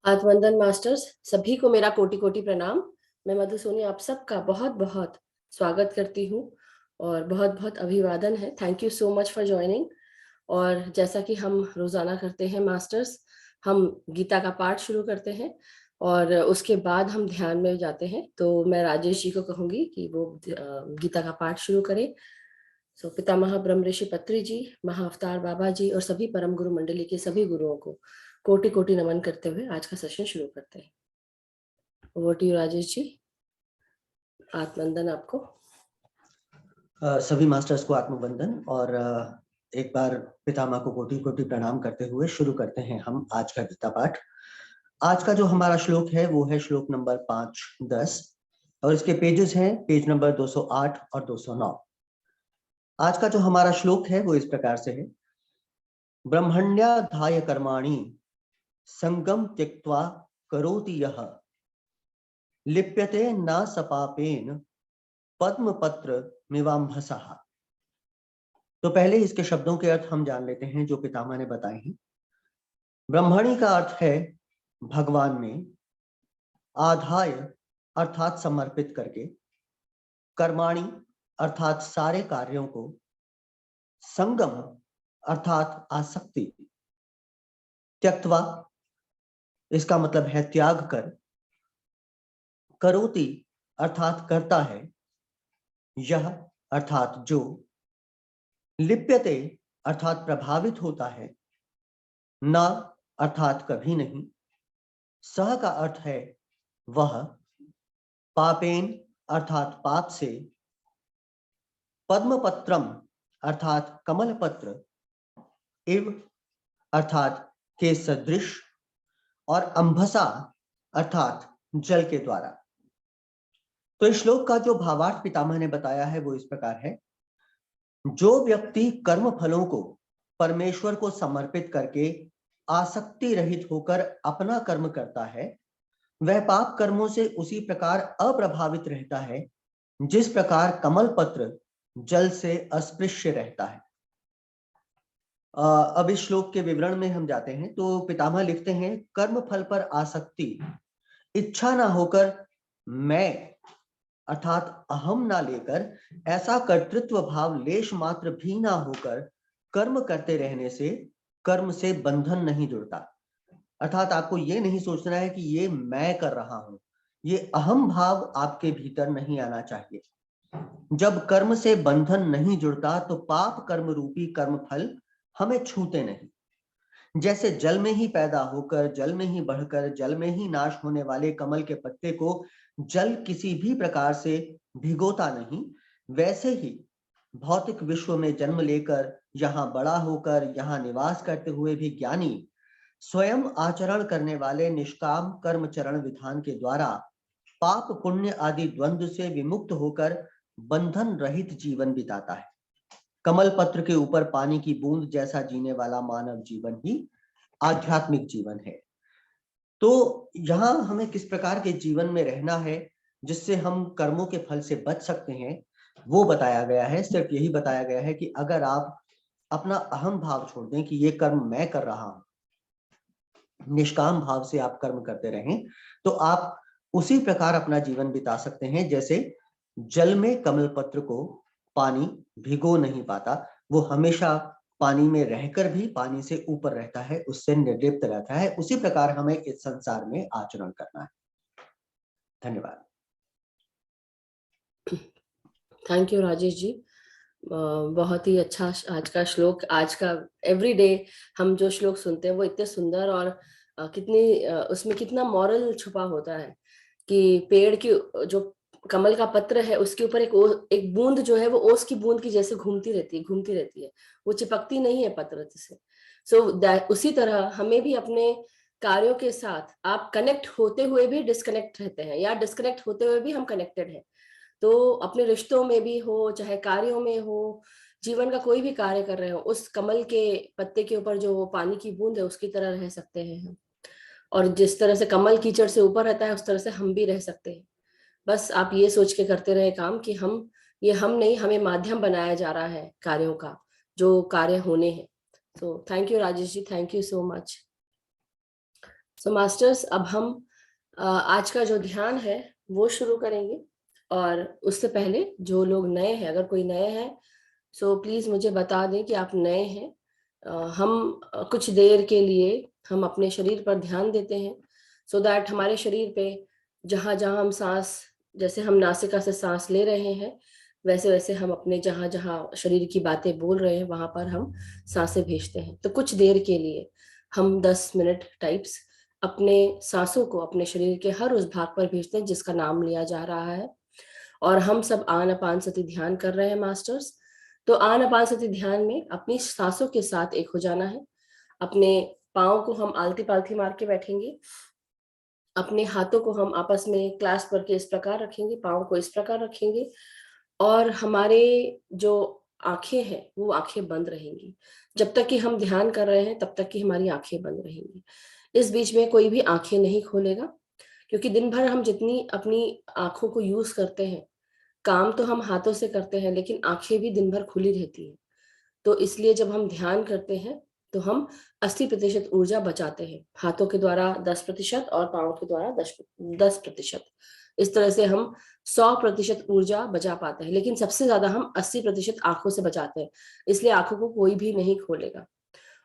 आत्मवंदन masters सभी को मेरा कोटि कोटि प्रणाम। मैं मधु सोनी आप सबका बहुत बहुत स्वागत करती हूँ और बहुत बहुत अभिवादन है। Thank you so much for joining. और जैसा कि हम रोजाना करते हैं मास्टर्स, हम गीता का पाठ शुरू करते हैं और उसके बाद हम ध्यान में जाते हैं। तो मैं राजेश जी को कहूंगी कि वो गीता का पाठ शुरू करें। सो पितामह ब्रह्म ऋषि पत्री जी, महाअवतार बाबा जी और सभी परम गुरु मंडली के सभी गुरुओं को कोटि कोटि नमन करते हुए आज का सेशन शुरू करते हैं। ओवर टू यू राजेश जी। आत्मवंदन आपको। सभी मास्टर्स को आत्मवंदन और एक बार पितामह को कोटि कोटि प्रणाम करते हुए शुरू करते हैं हम आज का गीता पाठ। आज का जो हमारा श्लोक है वो है श्लोक नंबर 5-10 और इसके पेजेस हैं पेज नंबर 208 और 209। आज का जो हमारा श्लोक है वो इस प्रकार से है। ब्रह्मण्याधाय कर्माणि संगम त्यक्त्वा करोति यः लिप्यते न सपापेन पद्मपत्र मिवाम्भसः। तो पहले इसके शब्दों के अर्थ हम जान लेते हैं जो पितामह ने बताए हैं। ब्रह्मणि का अर्थ है भगवान में, आधाय अर्थात समर्पित करके, कर्माणि अर्थात सारे कार्यों को, संगम अर्थात आसक्ति, त्यक्त्वा इसका मतलब है त्याग कर, करोति अर्थात करता है, यह अर्थात जो, लिप्यते अर्थात प्रभावित होता है, न अर्थात कभी नहीं, सह का अर्थ है वह, पापेन अर्थात पाप से, पद्मपत्रम अर्थात कमल पत्र, इव अर्थात के सदृश, और अंभसा अर्थात जल के द्वारा। तो इस श्लोक का जो भावार्थ पितामह ने बताया है वो इस प्रकार है। जो व्यक्ति कर्म फलों को परमेश्वर को समर्पित करके आसक्ति रहित होकर अपना कर्म करता है, वह पाप कर्मों से उसी प्रकार अप्रभावित रहता है जिस प्रकार कमल पत्र जल से अस्पृश्य रहता है। अब इस श्लोक के विवरण में हम जाते हैं तो पितामह लिखते हैं, कर्म फल पर आसक्ति, इच्छा ना होकर मैं अर्थात अहम ना लेकर, ऐसा कर्तृत्व भाव लेश मात्र भी ना होकर कर्म करते रहने से कर्म से बंधन नहीं जुड़ता। अर्थात आपको ये नहीं सोचना है कि ये मैं कर रहा हूं, ये अहम भाव आपके भीतर नहीं आना चाहिए। जब कर्म से बंधन नहीं जुड़ता तो पाप कर्म रूपी कर्म फल हमें छूते नहीं। जैसे जल में ही पैदा होकर, जल में ही बढ़कर, जल में ही नाश होने वाले कमल के पत्ते को जल किसी भी प्रकार से भिगोता नहीं, वैसे ही भौतिक विश्व में जन्म लेकर, यहाँ बड़ा होकर, यहाँ निवास करते हुए भी ज्ञानी स्वयं आचरण करने वाले निष्काम कर्म चरण विधान के द्वारा पाप पुण्य आदि द्वंद्व से विमुक्त होकर बंधन रहित जीवन बिताता है। कमल पत्र के ऊपर पानी की बूंद जैसा जीने वाला मानव जीवन ही आध्यात्मिक जीवन है। तो यहाँ हमें किस प्रकार के जीवन में रहना है जिससे हम कर्मों के फल से बच सकते हैं वो बताया गया है। सिर्फ यही बताया गया है कि अगर आप अपना अहम भाव छोड़ दें कि ये कर्म मैं कर रहा हूं, निष्काम भाव से आप कर्म करते रहें तो आप उसी प्रकार अपना जीवन बिता सकते हैं जैसे जल में कमल पत्र को पानी भिगो नहीं पाता, वो हमेशा पानी में रहकर भी पानी से ऊपर रहता है, उससे निर्लिप्त रहता है। उसी प्रकार हमें इस संसार में आचरण करना है। धन्यवाद। थैंक यू राजेश जी। बहुत ही अच्छा आज का श्लोक। आज का एवरी डे हम जो श्लोक सुनते हैं वो इतने सुंदर और कितनी उसमें कितना मॉरल छुपा होता है कि पेड़ की जो कमल का पत्र है उसके ऊपर एक बूंद जो है वो ओस की बूंद की जैसे घूमती रहती है, वो चिपकती नहीं है पत्र से। उसी तरह हमें भी अपने कार्यों के साथ आप कनेक्ट होते हुए भी डिस्कनेक्ट रहते हैं या डिस्कनेक्ट होते हुए भी हम कनेक्टेड हैं। तो अपने रिश्तों में भी हो, चाहे कार्यों में हो, जीवन का कोई भी कार्य कर रहे हो, उस कमल के पत्ते के ऊपर जो पानी की बूंद है उसकी तरह रह सकते हैं हम। और जिस तरह से कमल कीचड़ से ऊपर रहता है उस तरह से हम भी रह सकते हैं। बस आप ये सोच के करते रहे काम कि हम नहीं, हमें माध्यम बनाया जा रहा है कार्यों का, जो कार्य होने हैं। तो thank you Rajesh ji, thank you so much. So masters, अब हम आज का जो ध्यान है वो शुरू करेंगे। और उससे पहले जो लोग नए हैं, अगर कोई नए हैं, सो प्लीज मुझे बता दें कि आप नए हैं। हम कुछ देर के लिए हम अपने शरीर पर ध्यान देते हैं, सो दैट हमारे शरीर पे जहाँ जहाँ हम सांस, जैसे हम नासिका से सांस ले रहे हैं, वैसे वैसे हम अपने जहाँ जहाँ शरीर की बातें बोल रहे हैं वहां पर हम सांसें भेजते हैं। तो कुछ देर के लिए हम 10 मिनट टाइप्स अपने सांसों को अपने शरीर के हर उस भाग पर भेजते हैं जिसका नाम लिया जा रहा है। और हम सब आनापानसति ध्यान कर रहे हैं मास्टर्स। तो आनापानसति ध्यान में अपनी सांसों के साथ एक हो जाना है। अपने पाँव को हम आलती पालती मार के बैठेंगे। अपने हाथों को हम आपस में क्लास करके इस प्रकार रखेंगे, पाँव को इस प्रकार रखेंगे। और हमारे जो आंखें हैं वो आंखें बंद रहेंगी। जब तक कि हम ध्यान कर रहे हैं तब तक कि हमारी आंखें बंद रहेंगी। इस बीच में कोई भी आंखें नहीं खोलेगा, क्योंकि दिन भर हम जितनी अपनी आंखों को यूज करते हैं, काम तो हम हाथों से करते हैं लेकिन आंखें भी दिन भर खुली रहती हैं। तो इसलिए जब हम ध्यान करते हैं तो हम 80% ऊर्जा बचाते हैं, हाथों के द्वारा 10% और पाँव के द्वारा 10%। इस तरह से हम 100% ऊर्जा बचा पाते हैं, लेकिन सबसे ज्यादा हम 80% आंखों से बचाते हैं। इसलिए आंखों को कोई भी नहीं खोलेगा।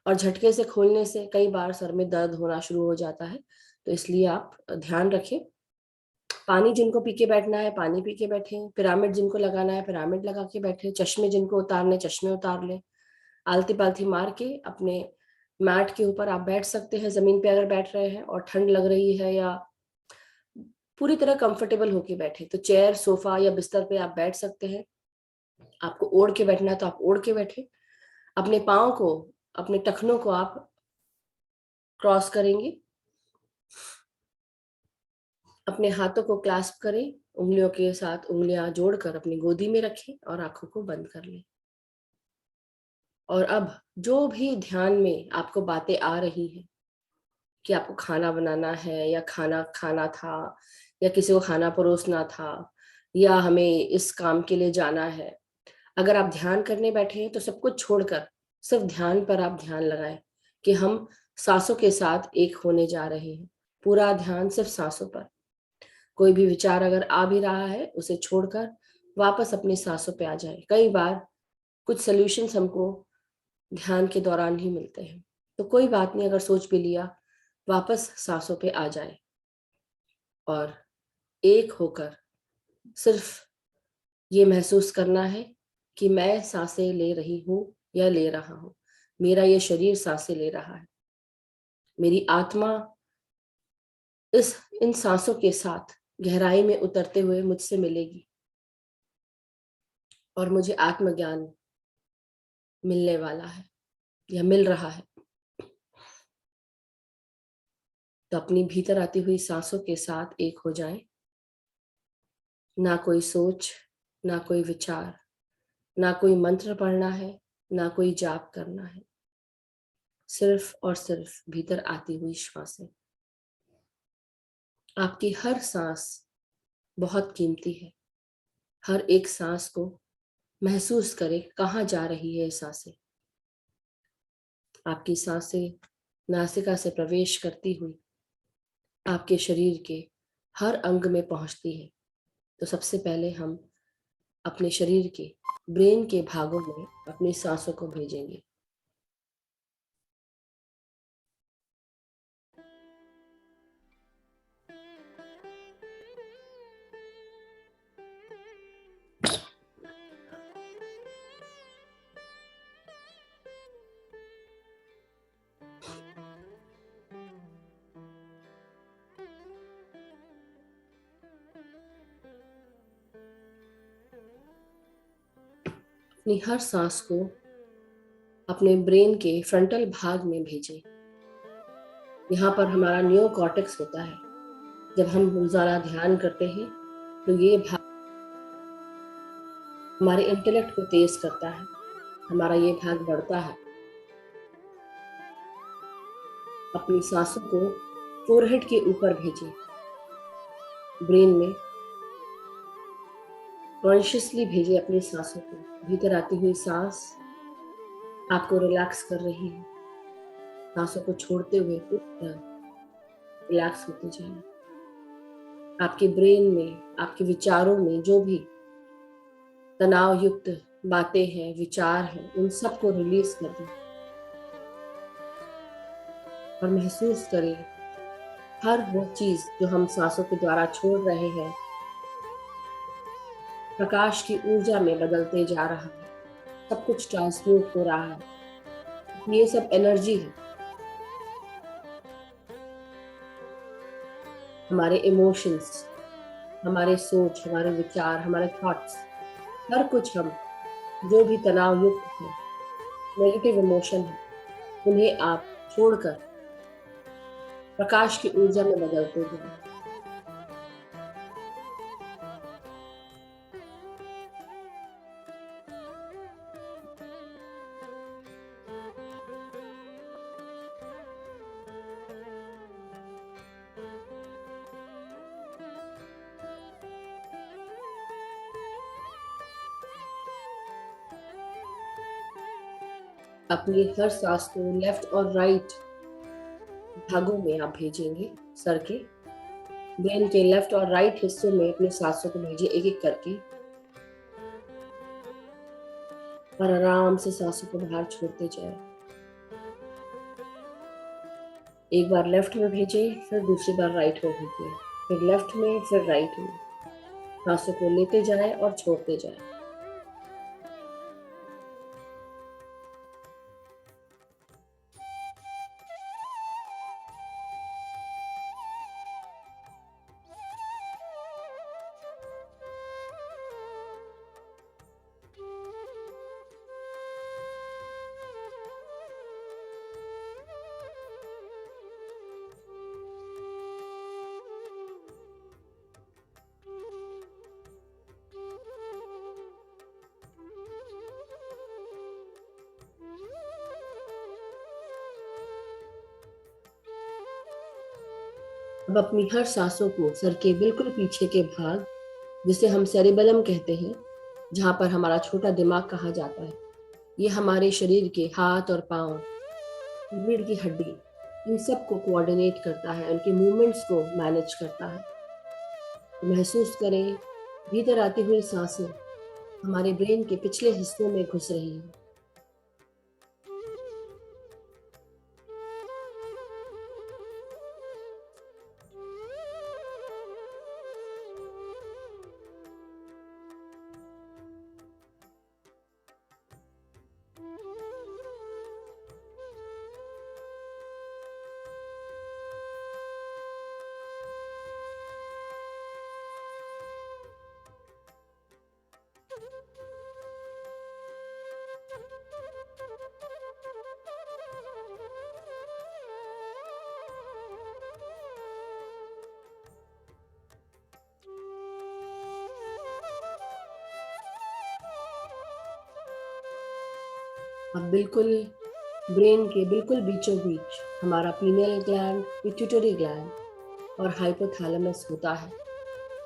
और झटके से खोलने से कई बार सर में दर्द होना शुरू हो जाता है। तो इसलिए आप ध्यान रखें। पानी जिनको पी के बैठना है पानी पी के बैठे, पिरामिड जिनको लगाना है पिरामिड लगा के बैठे, चश्मे जिनको उतारने चश्मे उतार लें। आलती पालती मार के अपने मैट के ऊपर आप बैठ सकते हैं, जमीन पे अगर बैठ रहे हैं और ठंड लग रही है, या पूरी तरह कंफर्टेबल होके बैठे तो चेयर सोफा या बिस्तर पे आप बैठ सकते हैं। आपको ओढ़ के बैठना है तो आप ओढ़ के बैठे। अपने पाँव को, अपने टखनों को आप क्रॉस करेंगे। अपने हाथों को क्लास्प करें, उंगलियों के साथ उंगलियां जोड़कर अपनी गोदी में रखें और आंखों को बंद कर लें। और अब जो भी ध्यान में आपको बातें आ रही हैं कि आपको खाना बनाना है, या खाना खाना था, या किसी को खाना परोसना था, या हमें इस काम के लिए जाना है, अगर आप ध्यान करने बैठे हैं तो सब कुछ छोड़कर सिर्फ ध्यान पर आप ध्यान लगाएं कि हम सांसों के साथ एक होने जा रहे हैं। पूरा ध्यान सिर्फ सांसों पर। कोई भी विचार अगर आ भी रहा है उसे छोड़कर वापस अपनी सांसों पे आ जाए। कई बार कुछ सॉल्यूशंस हमको ध्यान के दौरान ही मिलते हैं, तो कोई बात नहीं, अगर सोच भी लिया वापस सांसों पे आ जाए और एक होकर सिर्फ ये महसूस करना है कि मैं सांसें ले रही हूँ या ले रहा हूँ, मेरा ये शरीर सांसें ले रहा है, मेरी आत्मा इन सांसों के साथ गहराई में उतरते हुए मुझसे मिलेगी और मुझे आत्मज्ञान मिलने वाला है या मिल रहा है। तो अपनी भीतर आती हुई सांसों के साथ एक हो जाएं। ना कोई सोच, ना कोई विचार, ना कोई मंत्र पढ़ना है, ना कोई जाप करना है, सिर्फ और सिर्फ भीतर आती हुई श्वासें। आपकी हर सांस बहुत कीमती है। हर एक सांस को महसूस करें कहाँ जा रही है सांसें। आपकी सांसें नासिका से प्रवेश करती हुई आपके शरीर के हर अंग में पहुंचती है। तो सबसे पहले हम अपने शरीर के ब्रेन के भागों में अपनी सांसों को भेजेंगे। अपनी हर सांस को अपने ब्रेन के फ्रंटल भाग में भेजें। यहाँ पर हमारा नियो कॉर्टेक्स होता है। जब हम रोजाना ध्यान करते हैं तो ये भाग हमारे इंटेलेक्ट को तेज करता है, हमारा ये भाग बढ़ता है। अपनी सांसों को फोरहेड के ऊपर भेजें। ब्रेन में कॉन्शियसली भेजें अपनी सांसों को। भीतर आती हुई सांस आपको रिलैक्स कर रही है, सांसों को छोड़ते हुए पूरी तरह रिलैक्स होते जाएं। आपके ब्रेन में, आपके विचारों में जो भी तनाव युक्त बातें हैं, विचार हैं, उन सबको रिलीज कर दें और महसूस करें हर वो चीज जो हम सांसों के द्वारा छोड़ रहे हैं प्रकाश की ऊर्जा में बदलते जा रहा है। सब कुछ ट्रांसम्यूट हो रहा है। ये सब एनर्जी है। हमारे इमोशंस, हमारे सोच, हमारे विचार, हमारे थॉट्स, हर कुछ हम जो भी तनाव युक्त है, नेगेटिव इमोशन है, उन्हें आप छोड़कर प्रकाश की ऊर्जा में बदलते जाएं। अपनी हर सांस को लेफ्ट और राइट भागों में आप भेजेंगे। सर के ब्रेन के लेफ्ट और राइट हिस्सों में अपनी सांसों को भेजिए एक एक करके और आराम से सांसों को बाहर छोड़ते जाए। एक बार लेफ्ट में भेजिए, फिर दूसरी बार राइट में भेजिए, फिर लेफ्ट में, फिर राइट में। सांसों को लेते जाए और छोड़ते जाए। अब अपनी हर सांसों को सर के बिल्कुल पीछे के भाग, जिसे हम सेरिबेलम कहते हैं, जहां पर हमारा छोटा दिमाग कहा जाता है, ये हमारे शरीर के हाथ और पांव, रीढ़ की हड्डी, इन सब को कोऑर्डिनेट करता है, उनके मूवमेंट्स को मैनेज करता है। तो महसूस करें भीतर आती हुई सांसें हमारे ब्रेन के पिछले हिस्सों में घुस रही हैं। अब बिल्कुल ब्रेन के बिल्कुल बीचों बीच हमारा पीनियल ग्लैंड, पिट्यूटरी ग्लैंड और हाइपोथैलेमस होता है,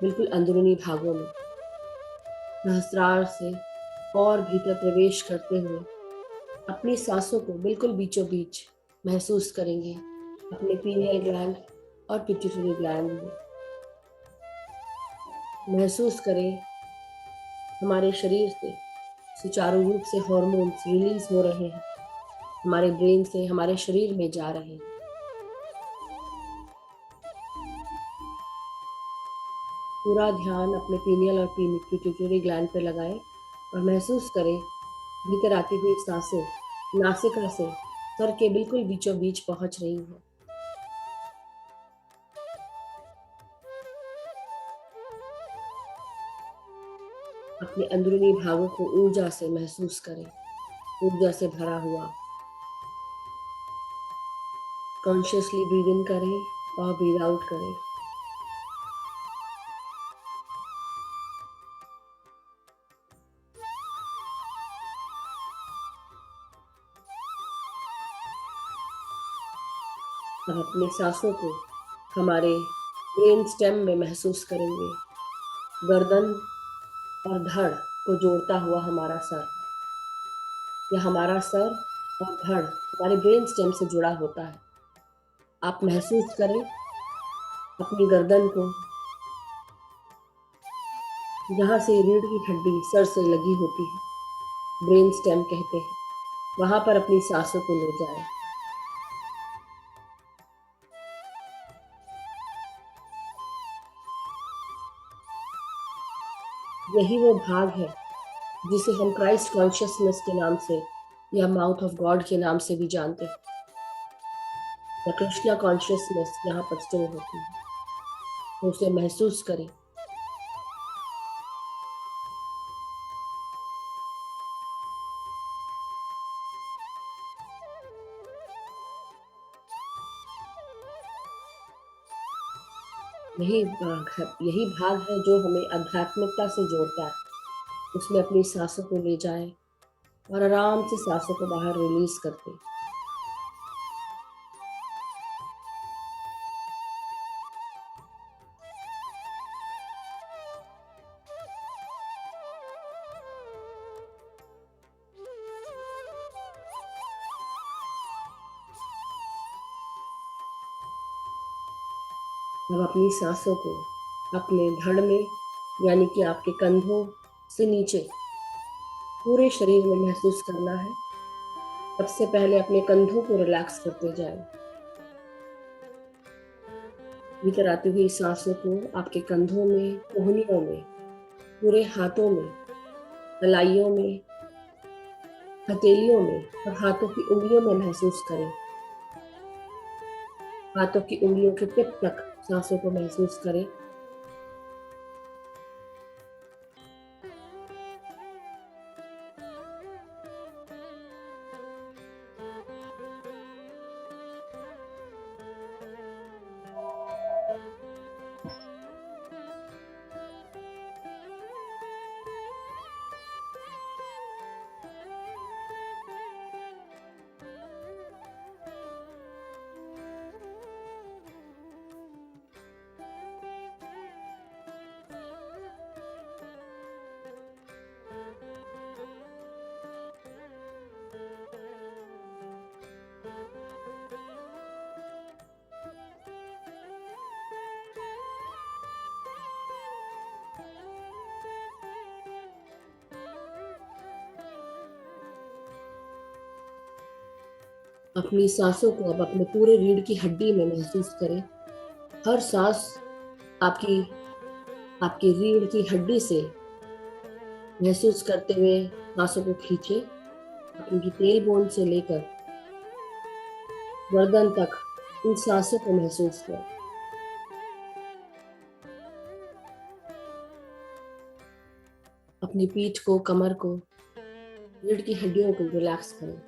बिल्कुल अंदरूनी भागों में। सहस्रार से और भीतर प्रवेश करते हुए अपनी सांसों को बिल्कुल बीचों बीच महसूस करेंगे अपने पीनियल ग्लैंड और पिट्यूटरी ग्लैंड में। महसूस करें हमारे शरीर से सुचारू रूप से हार्मोन्स रिलीज हो रहे हैं, हमारे ब्रेन से हमारे शरीर में जा रहे हैं। पूरा ध्यान अपने पीनियल और पिट्यूटरी ग्लैंड पर लगाएं और महसूस करें भीतर आती हुई सांसें नासिका से सर के बिल्कुल बीचों बीच पहुंच रही हैं। अपने अंदरूनी भागों को ऊर्जा से महसूस करें, ऊर्जा से भरा हुआ। कॉन्शियसली ब्रीद इन करें और ब्रीद आउट करें। अब अपने सांसों को हमारे ब्रेन स्टेम में महसूस करेंगे। गर्दन और धड़ को जोड़ता हुआ हमारा सर, या हमारा सर और धड़ हमारे ब्रेन स्टेम से जुड़ा होता है। आप महसूस करें अपनी गर्दन को, जहाँ से रीढ़ की हड्डी सर से लगी होती है, ब्रेन स्टेम कहते हैं, वहां पर अपनी सांसों को ले जाए। यही वो भाग है जिसे हम क्राइस्ट कॉन्शियसनेस के नाम से या माउथ ऑफ गॉड के नाम से भी जानते हैं, या कृष्णा कॉन्शियसनेस यहाँ पर स्टोर होती है। तो उसे महसूस करें। यही भाग है जो हमें आध्यात्मिकता से जोड़ता है। उसमें अपनी सांसों को ले जाए और आराम से सांसों को बाहर रिलीज करते। अब अपनी सांसों को अपने धड़ में, यानी कि आपके कंधों से नीचे पूरे शरीर में महसूस करना है। सबसे पहले अपने कंधों को रिलैक्स करते जाएं। भीतर आती हुई सांसों को आपके कंधों में, कोहनियों में, पूरे हाथों में, कलाइयों में, हथेलियों में और हाथों की उंगलियों में महसूस करें। हाथों की उंगलियों के टिप तक सांसों को महसूस करें। अपनी सांसों को अब अपने पूरे रीढ़ की हड्डी में महसूस करें। हर सांस आपकी आपकी रीढ़ की हड्डी से महसूस करते हुए सांसों को खींचे। अपनी टेल बोन से लेकर गर्दन तक इन सांसों को महसूस करें। अपनी पीठ को, कमर को, रीढ़ की हड्डियों को रिलैक्स करें।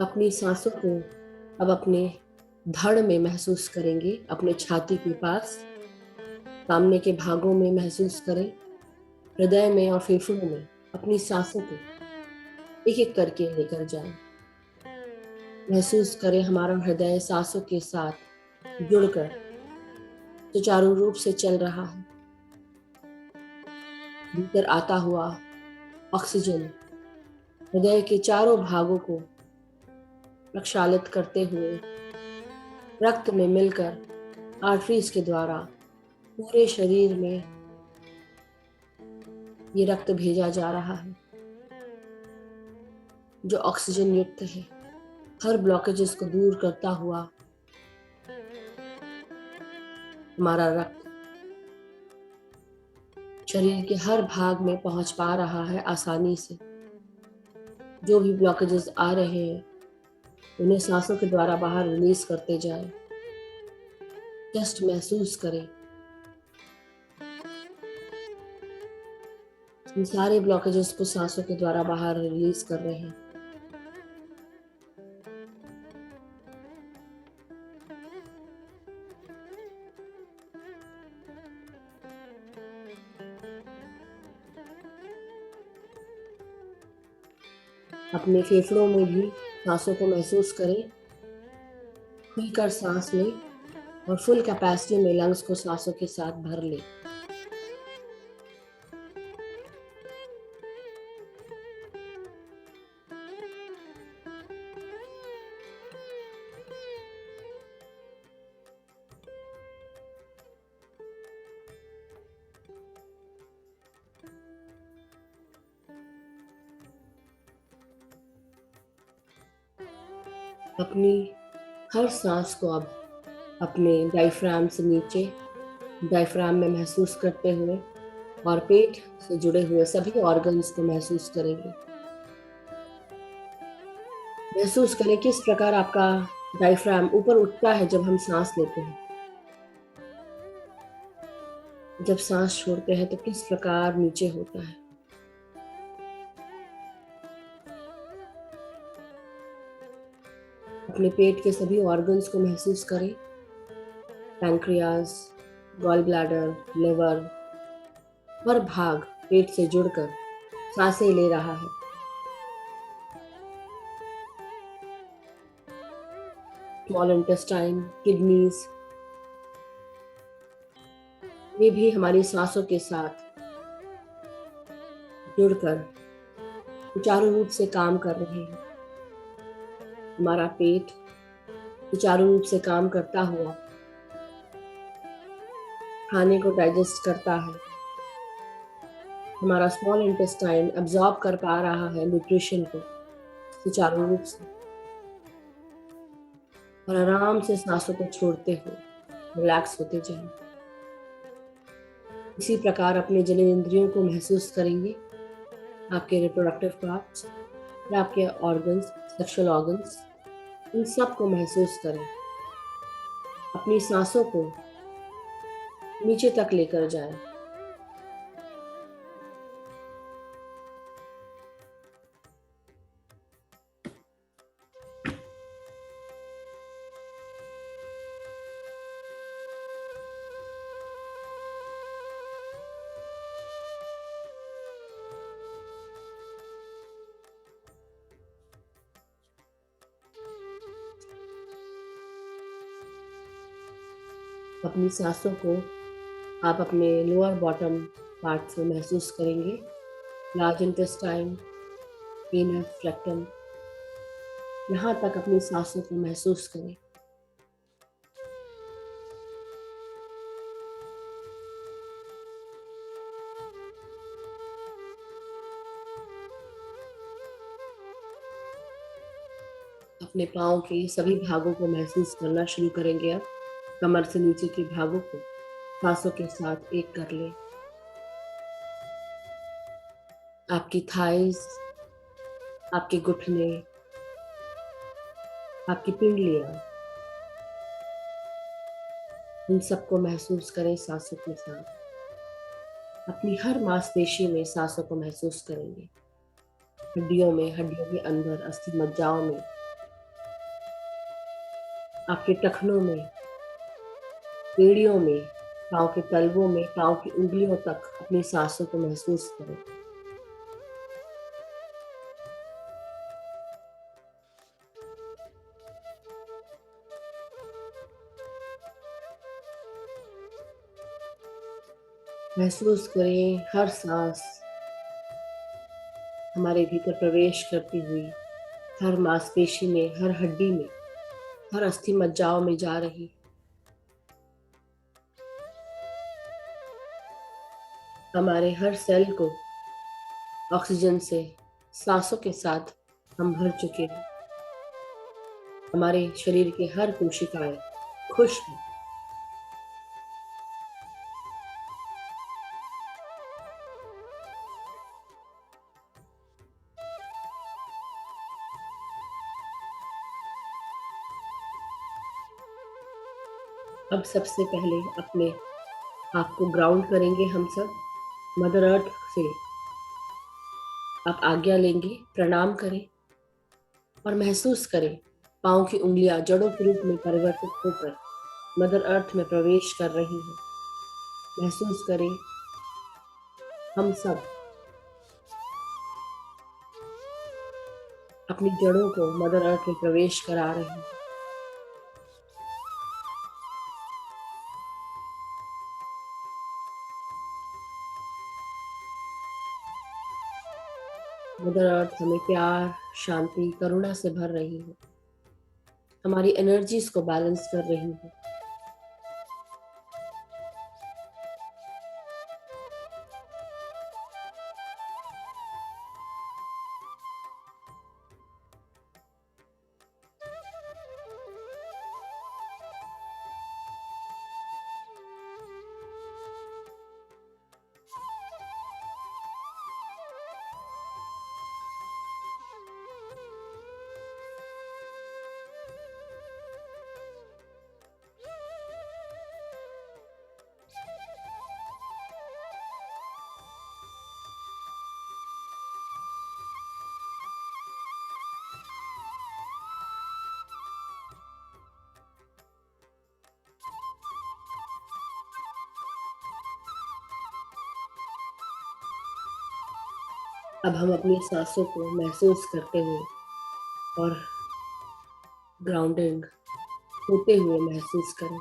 अपनी सांसों को अब अपने धड़ में महसूस करेंगे। अपने छाती के पास, सामने के भागों में महसूस करें। हृदय में और फेफड़ों में अपनी सांसों को एक एक करके लेकर जाएं। महसूस करें हमारा हृदय सांसों के साथ जुड़कर सुचारू रूप से चल रहा है। भीतर आता हुआ ऑक्सीजन हृदय के चारों भागों को प्रक्षालित करते हुए रक्त में मिलकर आर्टरीज के द्वारा पूरे शरीर में ये रक्त भेजा जा रहा है, जो ऑक्सीजन युक्त है। हर ब्लॉकेजेस को दूर करता हुआ हमारा रक्त शरीर के हर भाग में पहुंच पा रहा है आसानी से। जो भी ब्लॉकेजेस आ रहे हैं उन्हें सांसों के द्वारा बाहर रिलीज करते जाएं। जस्ट महसूस करें इन सारे ब्लॉकेजेस को सांसों के द्वारा बाहर रिलीज कर रहे हैं। अपने फेफड़ों में भी सांसों को महसूस करें। खुलकर सांस लें और फुल कैपेसिटी में लंग्स को सांसों के साथ भर लें। अपनी हर सांस को अब अपने डायफ्राम से नीचे डायफ्राम में महसूस करते हुए और पेट से जुड़े हुए सभी ऑर्गन्स को महसूस करेंगे। महसूस करें किस प्रकार आपका डायफ्राम ऊपर उठता है जब हम सांस लेते हैं। जब सांस छोड़ते हैं तो किस प्रकार नीचे होता है। अपने पेट के सभी ऑर्गन्स को महसूस करें। पैंक्रियाज, गॉल ब्लैडर, लिवर, हर भाग पेट से जुड़कर सांसें ले रहा है। स्मॉल इंटेस्टाइन, किडनीज, वे भी हमारी सांसों के साथ जुड़कर सुचारू रूप से काम कर रहे हैं। हमारा पेट सुचारू रूप से काम करता हुआ खाने को डाइजेस्ट करता है। हमारा स्मॉल इंटेस्टाइन अब्सॉर्ब कर पा रहा है न्यूट्रिशन को सुचारू रूप से और आराम से सांसों को छोड़ते हुए रिलैक्स होते जाएं। इसी प्रकार अपने जननेंद्रियों को महसूस करेंगे। आपके रिप्रोडक्टिव पार्ट्स या आपके ऑर्गन्स, सेक्सुअल ऑर्गन्स, इन सब को महसूस करें। अपनी सांसों को नीचे तक लेकर जाएं। अपनी सांसों को आप अपने लोअर बॉटम पार्ट में महसूस करेंगे। लार्ज इंटेस्टाइन, एनस, रेक्टम, यहाँ तक अपनी सांसों को महसूस करें। अपने पाँव के सभी भागों को महसूस करना शुरू करेंगे। अब कमर से नीचे के भागों को सांसों के साथ एक कर लें। आपकी थाइज, आपके घुटने, आपकी पिंडलियां, इन सबको महसूस करें सांसों के साथ। अपनी हर मांसपेशी में सांसों को महसूस करेंगे। हड्डियों में, हड्डियों के अंदर, अस्थि मज्जाओं में, आपके टखनों में, एड़ियों में, पाँव के तलवों में, पाँव की उंगलियों तक अपनी सांसों को महसूस करें। महसूस करें हर सांस हमारे भीतर प्रवेश करती हुई हर मांसपेशी में, हर हड्डी में, हर अस्थि मज्जाओं में जा रही। हमारे हर सेल को ऑक्सीजन से सांसों के साथ हम भर चुके हैं। हमारे शरीर के हर कोशिकाएं खुश हैं। अब सबसे पहले अपने आप को ग्राउंड करेंगे हम सब। मदर अर्थ से आप आज्ञा लेंगे, प्रणाम करें और महसूस करें पाँव की उंगलियां जड़ों के रूप में परिवर्तित होकर मदर अर्थ में प्रवेश कर रही हैं। महसूस करें हम सब अपनी जड़ों को मदर अर्थ में प्रवेश करा रहे हैं। मदर अर्थ हमें प्यार, शांति, करुणा से भर रही है, हमारी एनर्जीज को बैलेंस कर रही है। अब हम अपनी सांसों को महसूस करते हुए और ग्राउंडिंग होते हुए महसूस करें।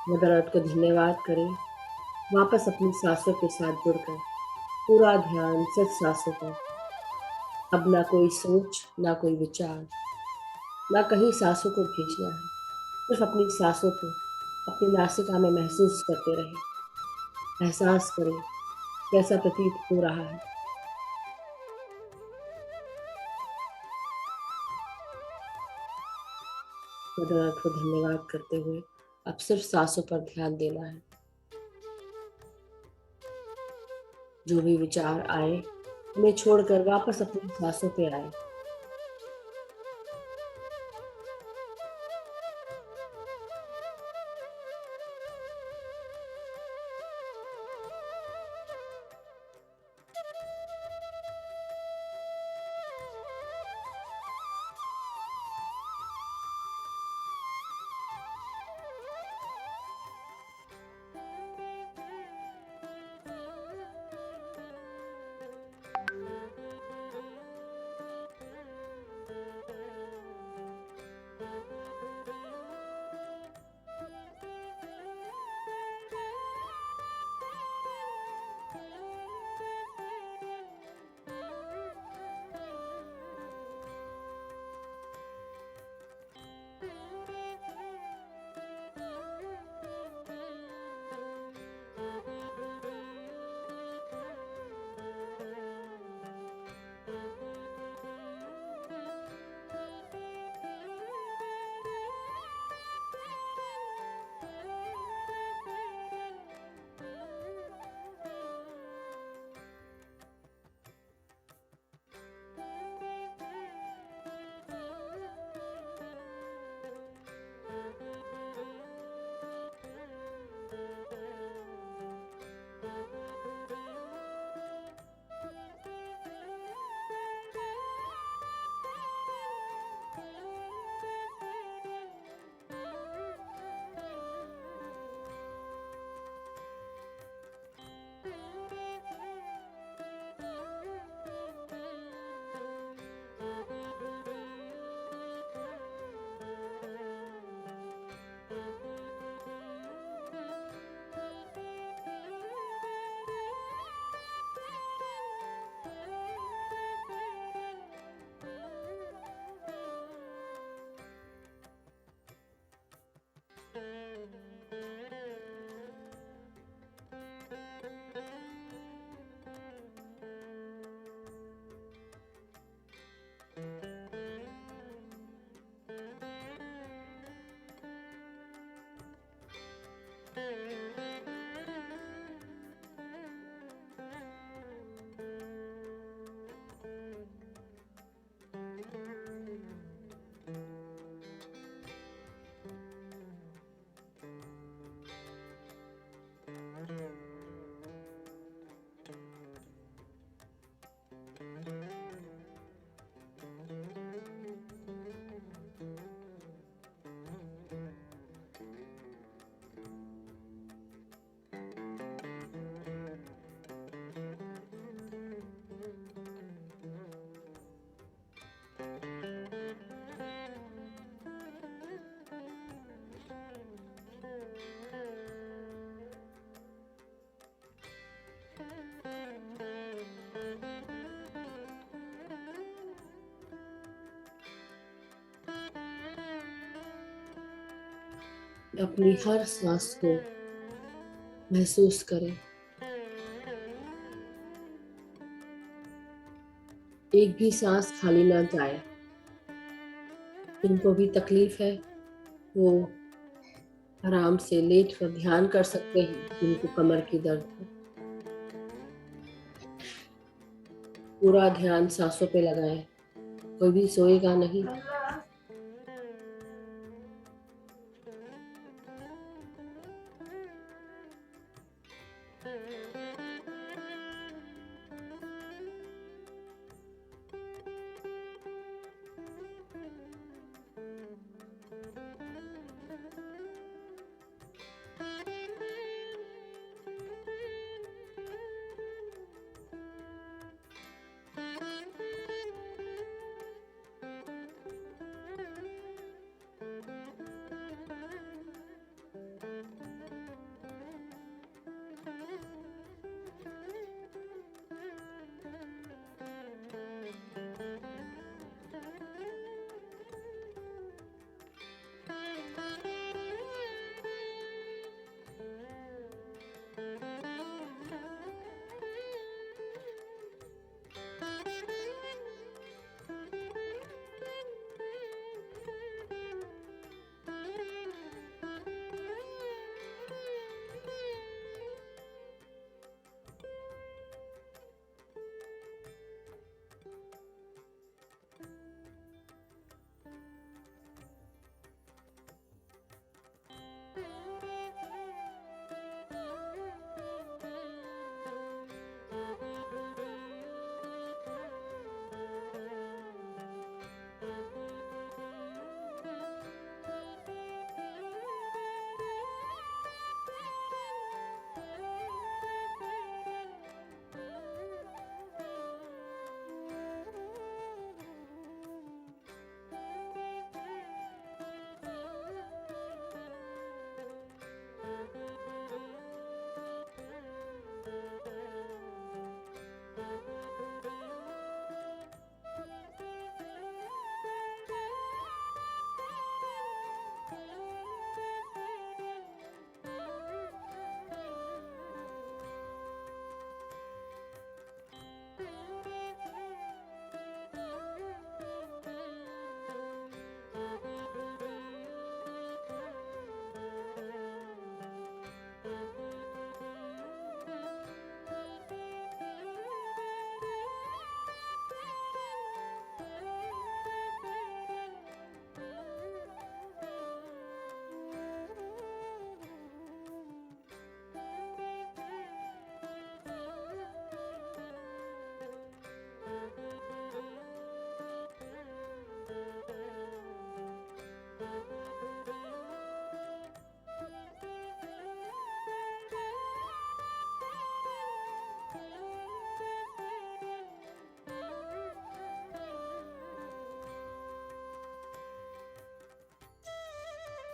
मदर अर्थ को धन्यवाद करें। वापस अपनी सांसों के साथ जुड़कर पूरा ध्यान सिर्फ सांसों पर। अब ना कोई सोच, ना कोई विचार, ना कहीं सांसों को भेजना है। सिर्फ अपनी सांसों को अपनी नासिका में महसूस करते रहे। एहसास करें कैसा प्रतीत हो रहा है। मदर अर्थ को धन्यवाद करते हुए अब सिर्फ सांसों पर ध्यान देना है। जो भी विचार आए उन्हें छोड़कर वापस अपनी सांसों पे आए। अपनी हर सांस को महसूस करें। एक भी सांस खाली ना जाए। जिनको भी तकलीफ है वो आराम से लेट कर ध्यान कर सकते हैं, जिनको कमर की दर्द है। पूरा ध्यान सांसों पे लगाएं। कोई भी सोएगा नहीं।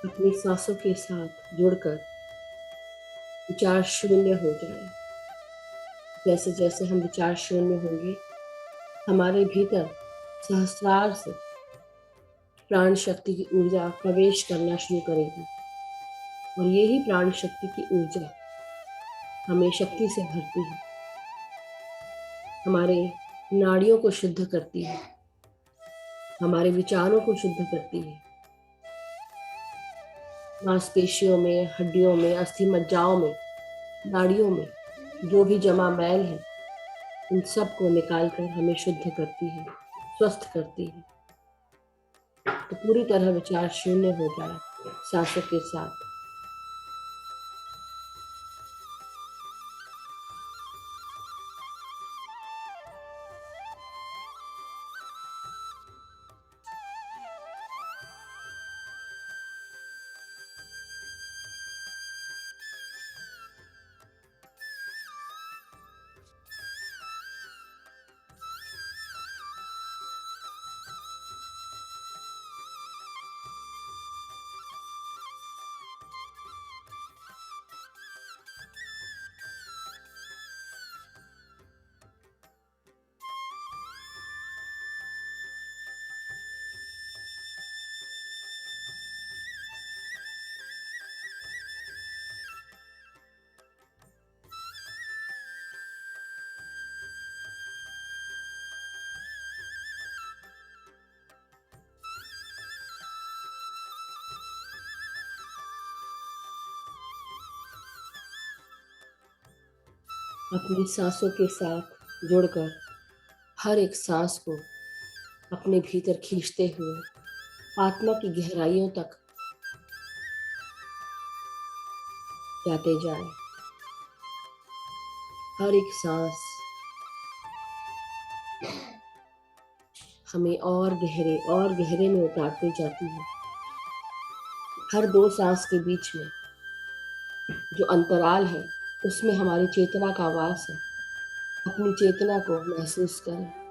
अपनी सांसों के साथ जुड़कर विचार शून्य हो जाए। जैसे जैसे हम विचार शून्य होंगे, हमारे भीतर सहस्रार से प्राण शक्ति की ऊर्जा प्रवेश करना शुरू करेगी और यही प्राण शक्ति की ऊर्जा हमें शक्ति से भरती है, हमारे नाड़ियों को शुद्ध करती है, हमारे विचारों को शुद्ध करती है। मांसपेशियों में, हड्डियों में, अस्थि मज्जाओं में, नाड़ियों में जो भी जमा मैल है, उन सब को निकाल कर हमें शुद्ध करती है, स्वस्थ करती है। तो पूरी तरह विचार शून्य हो जाए सांसों के साथ। अपनी सांसों के साथ जुड़कर हर एक सांस को अपने भीतर खींचते हुए आत्मा की गहराइयों तक जाते जाएं। हर एक सांस हमें और गहरे में उतारती जाती है। हर दो सांस के बीच में जो अंतराल है, उसमें हमारी चेतना का वास है। अपनी चेतना को महसूस करें।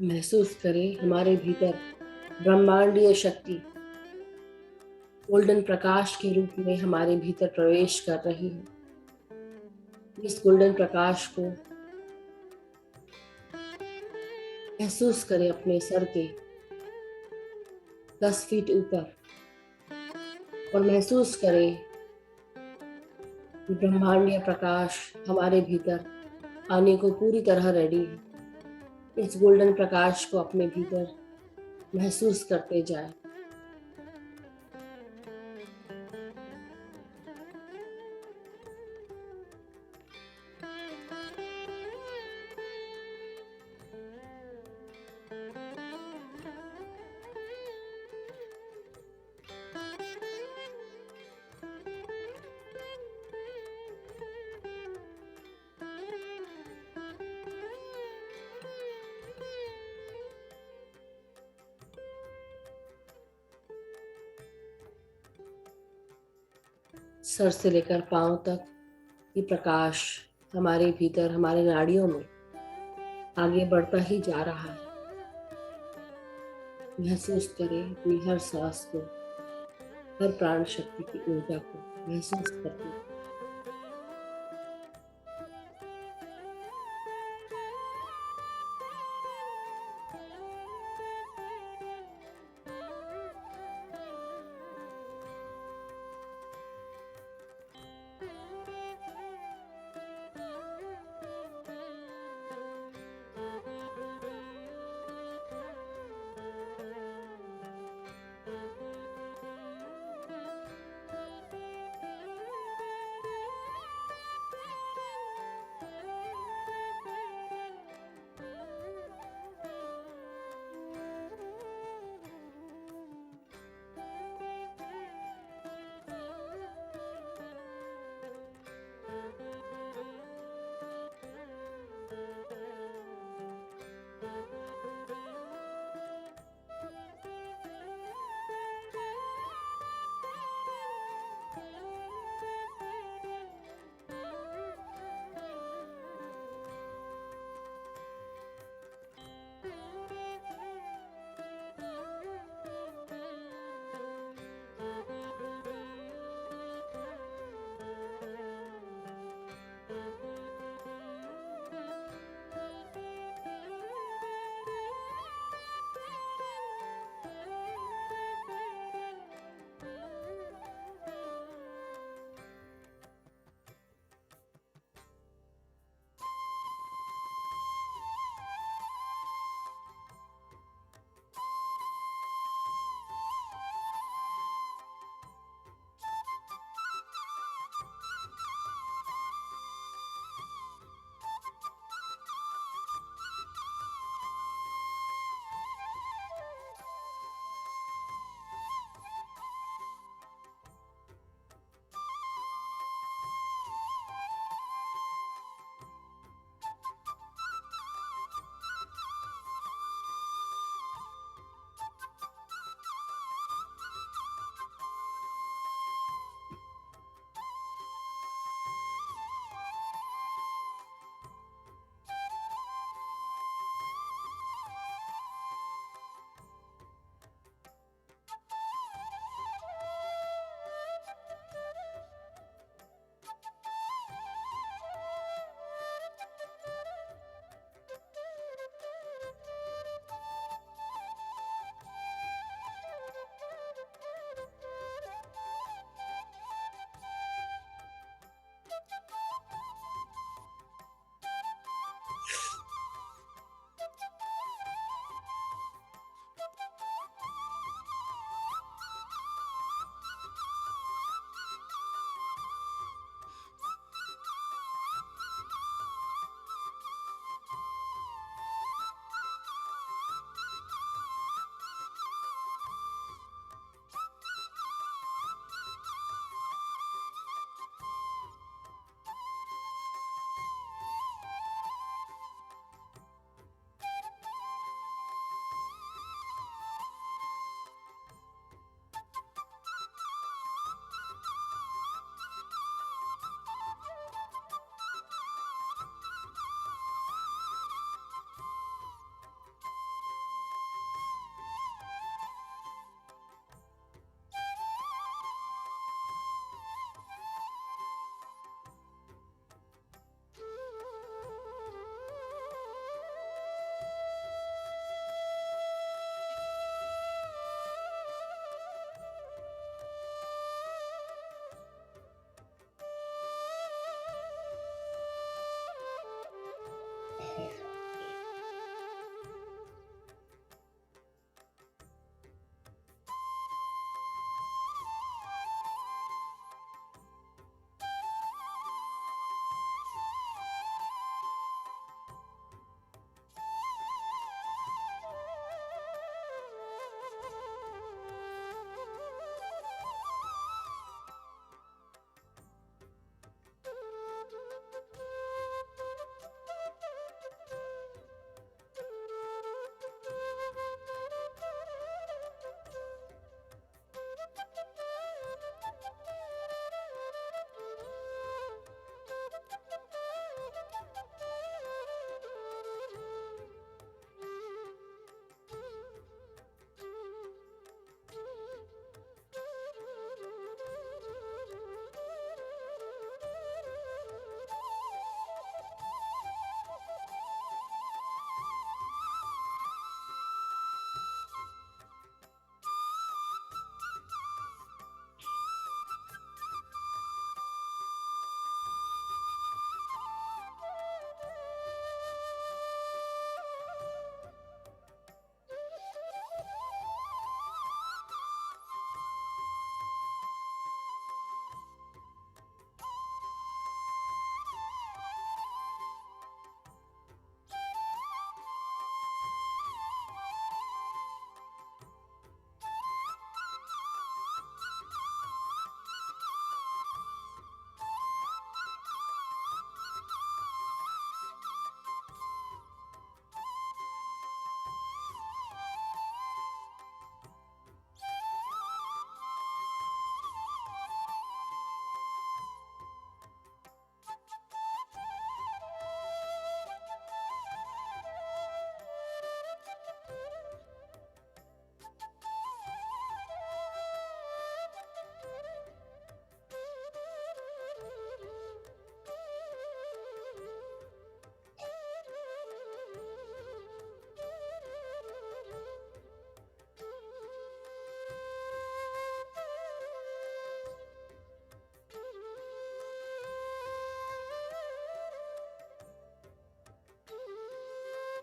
महसूस करें हमारे भीतर ब्रह्मांडीय शक्ति गोल्डन प्रकाश के रूप में हमारे भीतर प्रवेश कर रही है। इस गोल्डन प्रकाश को महसूस करें अपने सर के 10 फीट ऊपर और महसूस करें कि ब्रह्मांडीय प्रकाश हमारे भीतर आने को पूरी तरह रेडी है। इस गोल्डन प्रकाश को अपने भीतर महसूस करते जाएं। सर से लेकर पांव तक ये प्रकाश हमारे भीतर, हमारे नाड़ियों में आगे बढ़ता ही जा रहा है। महसूस करें अपनी हर सांस को, हर प्राण शक्ति की ऊर्जा को महसूस करते।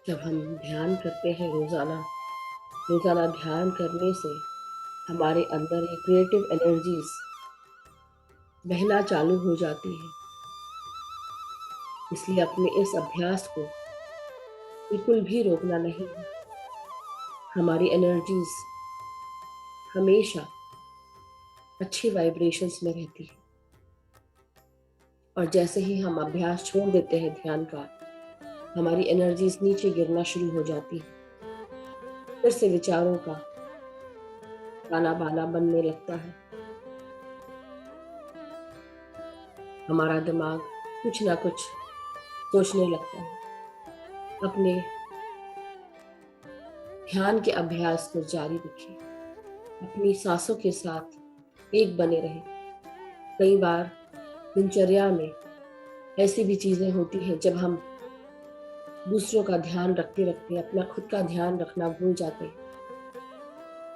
जब हम ध्यान करते हैं रोजाना रोजाना ध्यान करने से हमारे अंदर ये क्रिएटिव एनर्जीज बहना चालू हो जाती है। इसलिए अपने इस अभ्यास को बिल्कुल भी रोकना नहीं है। हमारी एनर्जीज हमेशा अच्छी वाइब्रेशंस में रहती है, और जैसे ही हम अभ्यास छोड़ देते हैं ध्यान का, हमारी एनर्जीज नीचे गिरना शुरू हो जाती है। फिर से विचारों का ताना बाना बनने लगता है। हमारा दिमाग कुछ ना कुछ सोचने लगता है। अपने ध्यान के अभ्यास को जारी रखिए। अपनी सांसों के साथ एक बने रहे। कई बार दिनचर्या में ऐसी भी चीजें होती हैं जब हम दूसरों का ध्यान रखते रखते अपना खुद का ध्यान रखना भूल जाते हैं।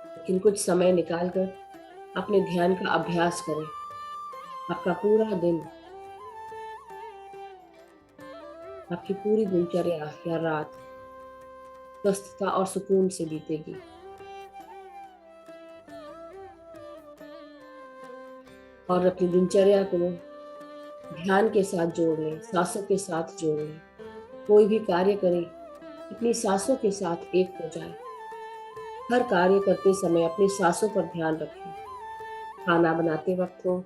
लेकिन कुछ समय निकाल कर अपने ध्यान का अभ्यास करें। आपका पूरा दिन, आपकी पूरी दिनचर्या या रात स्वस्थता और सुकून से बीतेगी। और अपनी दिनचर्या को ध्यान के साथ जोड़ लें, सांसों के साथ जोड़ लें। कोई भी कार्य करें, अपनी सांसों के साथ एक हो जाए। हर कार्य करते समय अपनी सांसों पर ध्यान रखें। खाना बनाते वक्त हो,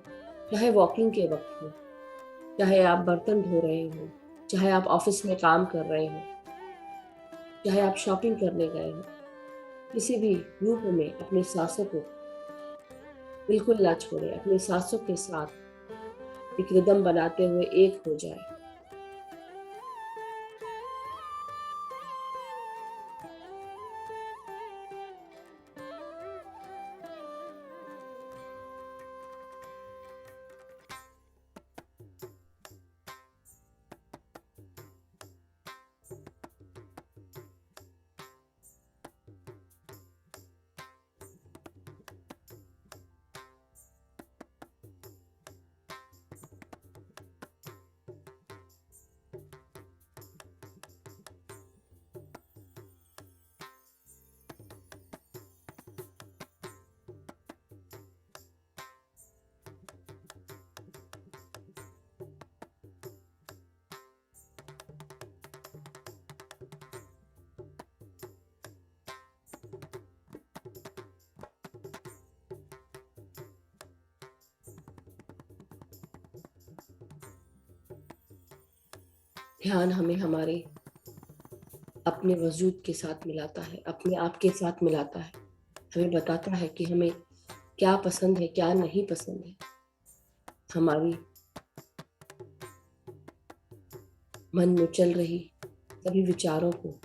चाहे वॉकिंग के वक्त हो, चाहे आप बर्तन धो रहे हो, चाहे आप ऑफिस में काम कर रहे हो, चाहे आप शॉपिंग करने गए हो, किसी भी रूप में अपनी सांसों को बिल्कुल ना छोड़े। अपनी सांसों के साथ एक रिदम बनाते हुए एक हो जाए। ध्यान हमें हमारे अपने वजूद के साथ मिलाता है, अपने आप के साथ मिलाता है। हमें बताता है कि हमें क्या पसंद है, क्या नहीं पसंद है। हमारी मन में चल रही सभी विचारों को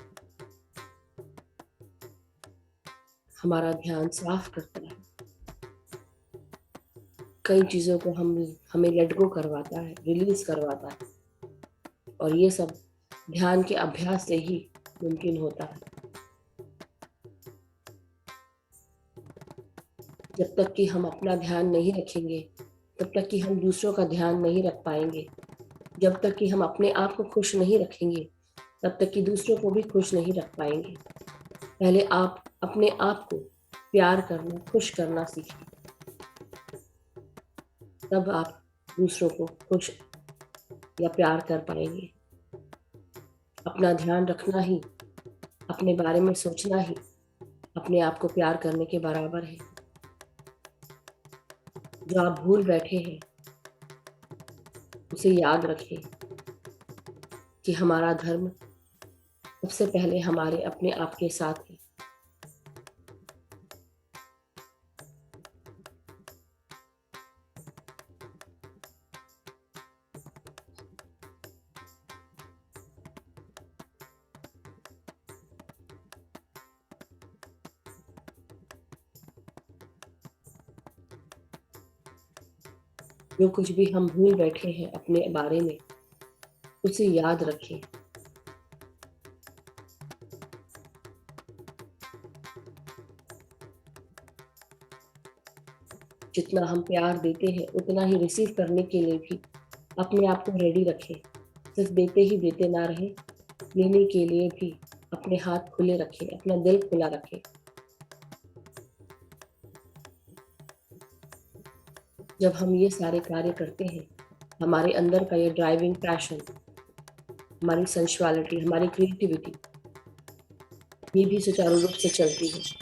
हमारा ध्यान साफ करता है। कई चीज़ों को हमें लेट गो करवाता है, रिलीज करवाता है, और ये सब ध्यान के अभ्यास से ही मुमकिन होता है। जब तक कि हम अपना ध्यान नहीं रखेंगे, तब तक कि हम दूसरों का ध्यान नहीं रख पाएंगे। जब तक कि हम अपने आप को खुश नहीं रखेंगे, तब तक कि दूसरों को भी खुश नहीं रख पाएंगे। पहले आप अपने आप को प्यार करना, खुश करना सीखें, तब आप दूसरों को खुश या प्यार कर पाएंगे। अपना ध्यान रखना ही, अपने बारे में सोचना ही अपने आप को प्यार करने के बराबर है। जो आप भूल बैठे हैं, उसे याद रखें कि हमारा धर्म सबसे पहले हमारे अपने आप के साथ है। जो कुछ भी हम भूल बैठे हैं अपने बारे में, उसे याद रखें। जितना हम प्यार देते हैं, उतना ही रिसीव करने के लिए भी अपने आप को रेडी रखें। सिर्फ देते ही देते ना रहे, लेने के लिए भी अपने हाथ खुले रखें, अपना दिल खुला रखें। जब हम ये सारे कार्य करते हैं, हमारे अंदर का ये ड्राइविंग पैशन, हमारी सेंसुअलिटी, हमारी क्रिएटिविटी, ये भी सुचारू रूप से चलती है।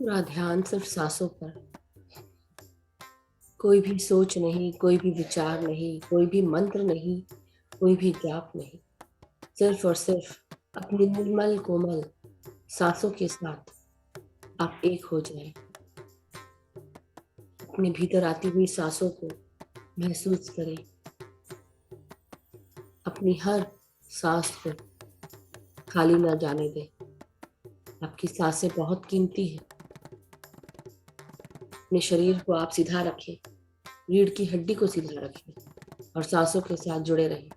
पूरा ध्यान सिर्फ सांसों पर। कोई भी सोच नहीं, कोई भी विचार नहीं, कोई भी मंत्र नहीं, कोई भी जाप नहीं। सिर्फ और सिर्फ अपनी निर्मल कोमल सांसों के साथ आप एक हो जाएं। अपने भीतर आती हुई सांसों को महसूस करें। अपनी हर सांस को खाली ना जाने दें। आपकी सांसें बहुत कीमती हैं। अपने शरीर को आप सीधा रखें, रीढ़ की हड्डी को सीधा रखें और सांसों के साथ जुड़े रहें।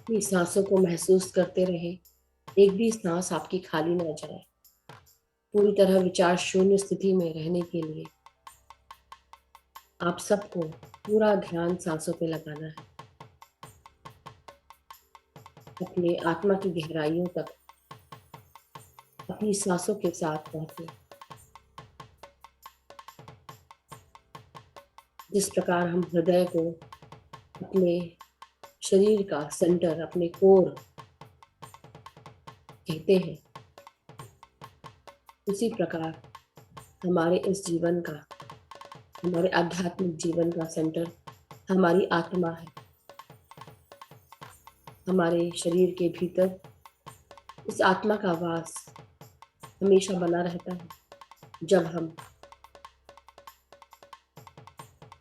अपनी सांसों को महसूस करते रहे, एक भी सांस आपकी खाली ना जाए। पूरी तरह विचार शून्य स्थिति में रहने के लिए आप सबको पूरा ध्यान सांसों पे लगाना है। अपने आत्मा की गहराइयों तक अपनी सांसों के साथ पहुंचे। जिस प्रकार हम हृदय को अपने शरीर का सेंटर, अपने कोर कहते हैं, उसी प्रकार हमारे इस जीवन का, हमारे आध्यात्मिक जीवन का सेंटर हमारी आत्मा है। हमारे शरीर के भीतर इस आत्मा का वास हमेशा बना रहता है। जब हम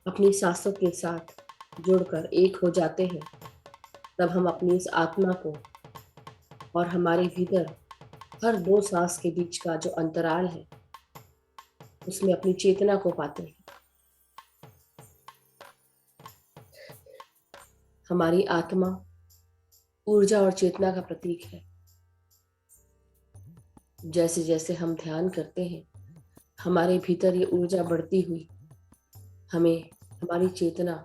अपनी सांसों के साथ जुड़कर एक हो जाते हैं, तब हम अपनी इस आत्मा को और हमारे भीतर हर दो सांस के बीच का जो अंतराल है, उसमें अपनी चेतना को पाते हैं। हमारी आत्मा ऊर्जा और चेतना का प्रतीक है। जैसे जैसे हम ध्यान करते हैं, हमारे भीतर ये ऊर्जा बढ़ती हुई हमें हमारी चेतना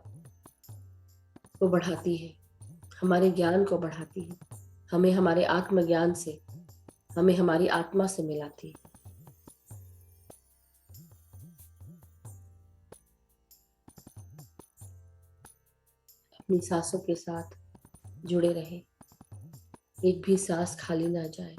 को बढ़ाती है, हमारे ज्ञान को बढ़ाती है, हमें हमारे आत्मज्ञान से, हमें हमारी आत्मा से मिलाती है। अपनी सांसों के साथ जुड़े रहे, एक भी सांस खाली ना जाए।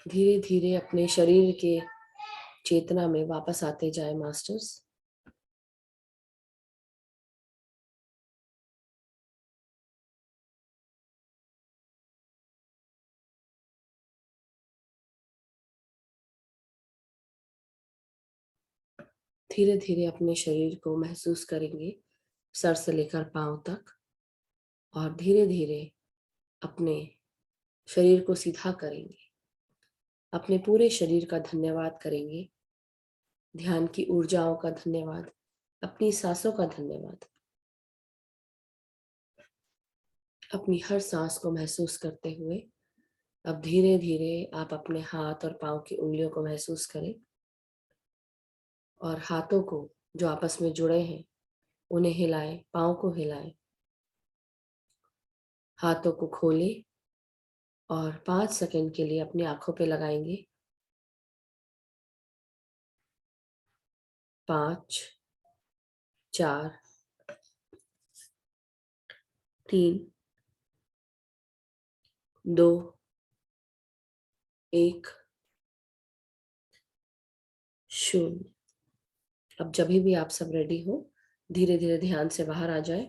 धीरे धीरे अपने शरीर के चेतना में वापस आते जाए मास्टर्स। धीरे धीरे अपने शरीर को महसूस करेंगे सर से लेकर पांव तक, और धीरे धीरे अपने शरीर को सीधा करेंगे। अपने पूरे शरीर का धन्यवाद करेंगे, ध्यान की ऊर्जाओं का धन्यवाद, अपनी सांसों का धन्यवाद। अपनी हर सांस को महसूस करते हुए अब धीरे धीरे आप अपने हाथ और पांव की उंगलियों को महसूस करें, और हाथों को जो आपस में जुड़े हैं उन्हें हिलाएं, पांव को हिलाएं, हाथों को खोलें और 5 सेकंड के लिए अपनी आंखों पे लगाएंगे। 5, 4, 3, 2, 1, 0। अब जब भी आप सब रेडी हो, धीरे धीरे ध्यान से बाहर आ जाए।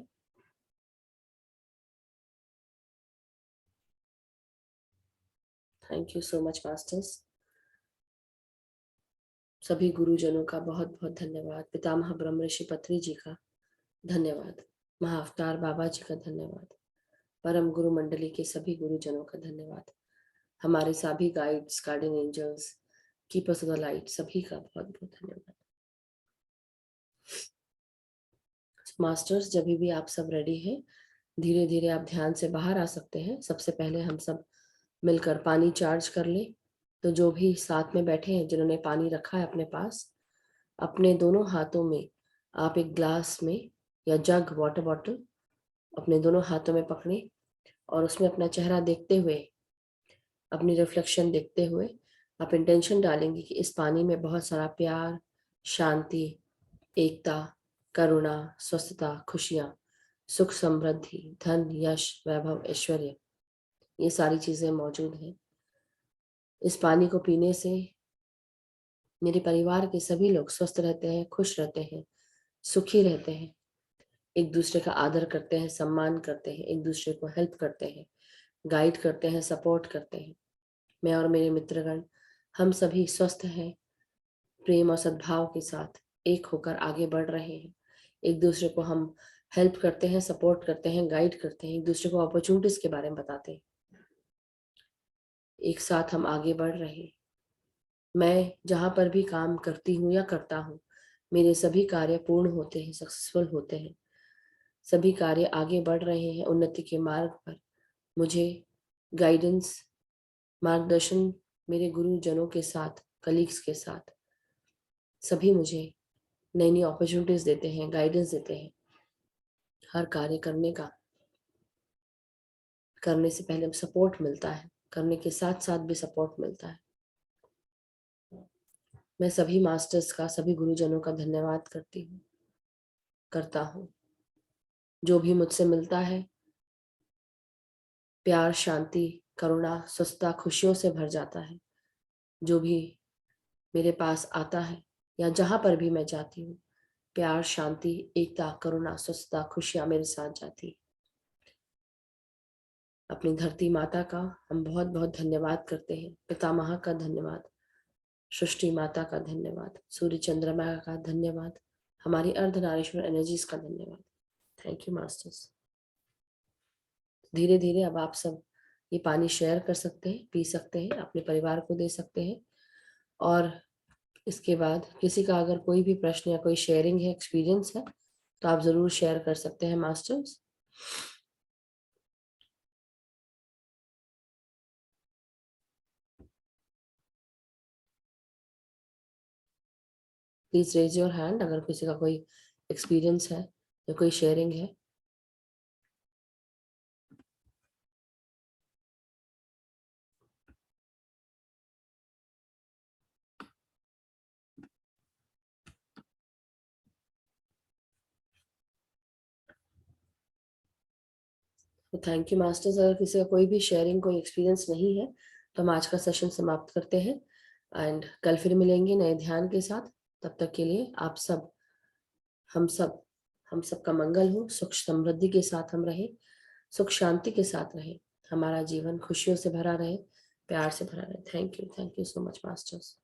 Thank you so much masters. सभी गुरुजनों का बहुत बहुत धन्यवाद। पितामह ब्रह्म ऋषि पत्री जी का धन्यवाद। महाअवतार बाबा जी का धन्यवाद। परम गुरु मंडली के सभी गुरुजनों का धन्यवाद। हमारे सभी guides, guardian angels, keepers of the light, सभी का बहुत बहुत धन्यवाद। मास्टर्स, जब भी आप सब रेडी हैं, धीरे धीरे आप ध्यान से बाहर आ सकते हैं। सबसे पहले हम सब मिलकर पानी चार्ज कर लें। तो जो भी साथ में बैठे हैं, जिन्होंने पानी रखा है अपने पास, अपने दोनों हाथों में आप एक ग्लास में या जग, वाटर बॉटल अपने दोनों हाथों में पकड़ें, और उसमें अपना चेहरा देखते हुए, अपनी रिफ्लेक्शन देखते हुए आप इंटेंशन डालेंगे कि इस पानी में बहुत सारा प्यार, शांति, एकता, करुणा, स्वस्थता, खुशियाँ, सुख, समृद्धि, धन, यश, वैभव, ऐश्वर्य, ये सारी चीजें मौजूद हैं। इस पानी को पीने से मेरे परिवार के सभी लोग स्वस्थ रहते हैं, खुश रहते हैं, सुखी रहते हैं, एक दूसरे का आदर करते हैं, सम्मान करते हैं, एक दूसरे को हेल्प करते हैं, गाइड करते हैं, सपोर्ट करते हैं। मैं और मेरे मित्रगण, हम सभी स्वस्थ हैं, प्रेम और सद्भाव के साथ एक होकर आगे बढ़ रहे हैं। एक दूसरे को हम हेल्प करते हैं, सपोर्ट करते हैं, गाइड करते हैं, एक दूसरे को अपॉर्चुनिटीज के बारे में बताते हैं। एक साथ हम आगे बढ़ रहे हैं। मैं जहाँ पर भी काम करती हूँ या करता हूँ, मेरे सभी कार्य पूर्ण होते हैं, सक्सेसफुल होते हैं। सभी कार्य आगे बढ़ रहे हैं उन्नति के मार्ग पर। मुझे गाइडेंस, मार्गदर्शन मेरे गुरुजनों के साथ, कलीग्स के साथ, सभी मुझे नई नई अपॉर्चुनिटीज देते हैं, गाइडेंस देते हैं। हर कार्य करने से पहले सपोर्ट मिलता है, करने के साथ साथ भी सपोर्ट मिलता है। मैं सभी मास्टर्स का, सभी गुरुजनों का धन्यवाद करता हूँ। जो भी मुझसे मिलता है, प्यार, शांति, करुणा, स्वस्थता, खुशियों से भर जाता है। जो भी मेरे पास आता है या जहां पर भी मैं जाती हूँ, प्यार, शांति, एकता, करुणा, स्वस्थता, खुशियां मेरे साथ जाती है। अपनी धरती माता का हम बहुत बहुत धन्यवाद करते हैं। पितामह का धन्यवाद, सृष्टि माता का धन्यवाद, सूर्य चंद्रमा का धन्यवाद, हमारी अर्धनारीश्वर एनर्जीज का धन्यवाद। Thank you masters. धीरे धीरे अब आप सब ये पानी शेयर कर सकते हैं, पी सकते हैं, अपने परिवार को दे सकते हैं। और इसके बाद किसी का अगर कोई भी प्रश्न या कोई शेयरिंग है, एक्सपीरियंस है, तो आप जरूर शेयर कर सकते हैं masters. Please raise your hand अगर किसी का कोई एक्सपीरियंस है या कोई शेयरिंग है। तो थैंक यू मास्टर्स। अगर किसी का कोई भी शेयरिंग, कोई एक्सपीरियंस नहीं है, तो हम आज का सेशन समाप्त करते हैं एंड कल फिर मिलेंगे नए ध्यान के साथ। तब तक के लिए आप सब, हम सब का मंगल हो, सुख समृद्धि के साथ हम रहे, सुख शांति के साथ रहे, हमारा जीवन खुशियों से भरा रहे, प्यार से भरा रहे। Thank you so much masters.